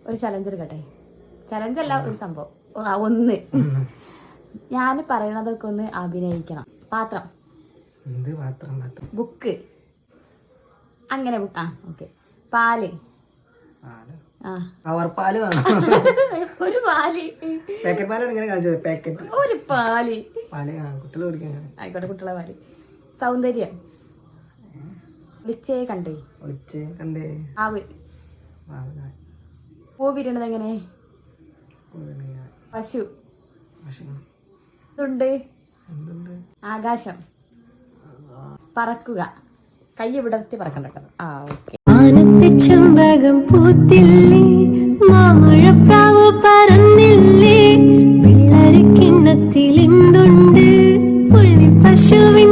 ഒരു ചലഞ്ച് എടുക്കട്ടെ. ചലഞ്ചല്ല, ഒരു സംഭവം. ഒന്ന് ഞാൻ പറയണതൊക്കെ ഒന്ന് അഭിനയിക്കണം. പാത്രം, ബുക്ക്, അങ്ങനെ ബുക്ക്. ഓക്കെ. പാല്, ഒരു പാല്, ഒരു പാല് ആയിക്കോട്ടെ, കുട്ടികളെ പാല്. സൗന്ദര്യം, വിളിച്ചേ കണ്ടേ. ആവ്, പൂ വിരണത് എങ്ങനെ? പശു, തുണ്ട്, ആകാശം, പറക്കുക. കൈ വിടർത്തി പറക്കണ്ട. ഓക്കെ. ചെമ്പകം പൂത്തില്ലേ, മാമഴപ്രാവ് പറന്നില്ലേ, പിള്ളേരെ കിണ്ണത്തിൽ എന്തുണ്ട്, പുള്ളി പശുവിൻ